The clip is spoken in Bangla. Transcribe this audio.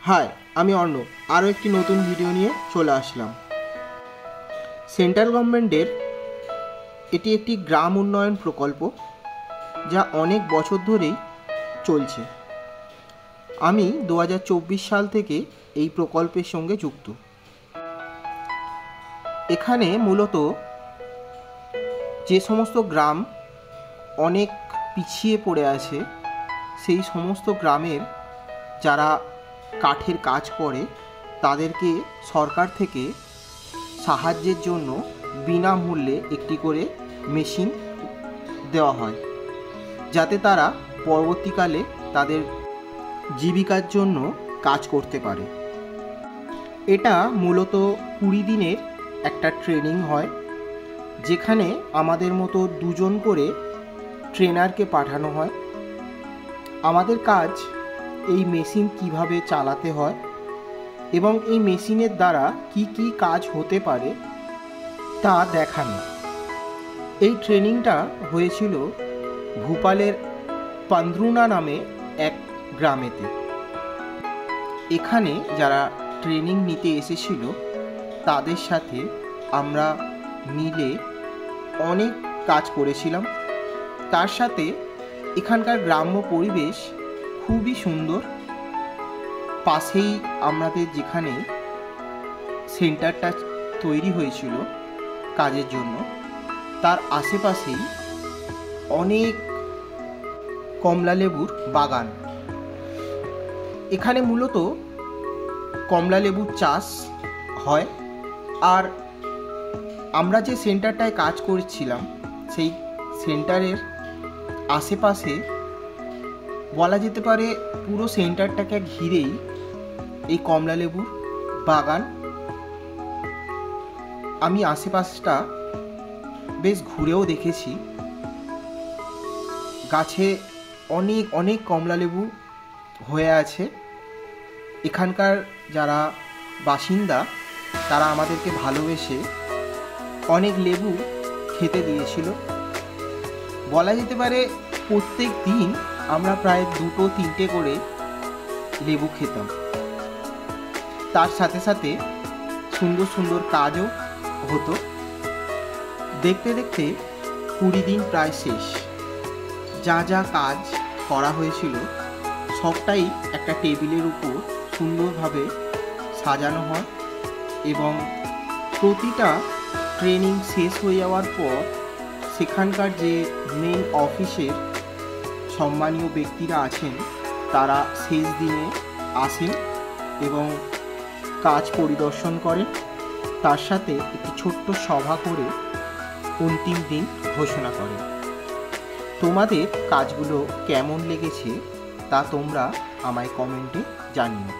হাই, আমি অর্ণব আরও একটি নতুন ভিডিও নিয়ে চলে আসলাম। সেন্ট্রাল গভর্নমেন্টের এটি একটি গ্রাম উন্নয়ন প্রকল্প, যা অনেক বছর ধরেই চলছে। আমি 2024 সাল থেকে এই প্রকল্পের সঙ্গে যুক্ত। এখানে মূলত যে সমস্ত গ্রাম অনেক পিছিয়ে পড়ে আছে, সেই সমস্ত গ্রামের যারা কাঠের কাজ করে তাদেরকে সরকার থেকে সাহায্যের জন্য বিনামূল্যে একটি করে মেশিন দেওয়া হয়, যাতে তারা পরবর্তীকালে তাদের জীবিকার জন্য কাজ করতে পারে। এটা মূলত 20 দিনের একটা ট্রেনিং হয়, যেখানে আমাদের মতো 2 জন করে ট্রেনারকে পাঠানো হয়। আমাদের কাজ এই মেশিন কিভাবে চালাতে হয় এবং এই মেশিনের দ্বারা কি কি কাজ হতে পারে তা দেখানো। এই ট্রেনিংটা হয়েছিল ভোপালের পান্দ্রুনা নামে এক গ্রামেতে। এখানে যারা ট্রেনিং নিতে এসেছিল তাদের সাথে আমরা মিলে অনেক কাজ করেছিলাম। তার সাথে এখানকার গ্রাম্য পরিবেশ খুবই সুন্দর। পাশেই আমাদের যেখানে সেন্টারটা তৈরি হয়েছিল কাজের জন্য, তার আশেপাশেই অনেক কমলালেবুর বাগান। এখানে মূলত কমলালেবুর চাষ হয়। আর আমরা যে সেন্টারটায় কাজ করছিলাম, সেই সেন্টারের আশেপাশে বলা যেতে পারে পুরো সেন্টারটাকে ঘিরেই এই কমলালেবুর বাগান। আমি আশেপাশটা বেশ ঘুরেও দেখেছি। গাছে অনেক অনেক কমলালেবু হয়ে আছে। এখানকার যারা বাসিন্দা তারা আমাদেরকে ভালোবেসে অনেক লেবু খেতে দিয়েছিল। বলা যেতে পারে প্রত্যেক দিন আমরা প্রায় 2-3টে করে লেবু খেতাম। তার সাথে সাথে সুন্দর সুন্দর কাজও হতো। দেখতে দেখতে 20 দিন প্রায় শেষ। যা যা কাজ করা হয়েছিল সবটাই একটা টেবিলের উপর সুন্দরভাবে সাজানো হয় এবং প্রতিটা ট্রেনিং শেষ হয়ে যাওয়ার পর সেখানকার যে মেন অফিসের সম্মানীয় ব্যক্তিরা আছেন তারা শেষ দিনে আসেন এবং কাজ পরিদর্শন করেন। তার সাথে একটি ছোট্ট সভা করে অন্তিম দিন ঘোষণা করেন। তোমাদের কাজগুলো কেমন লেগেছে তা তোমরা আমায় কমেন্টে জানিও।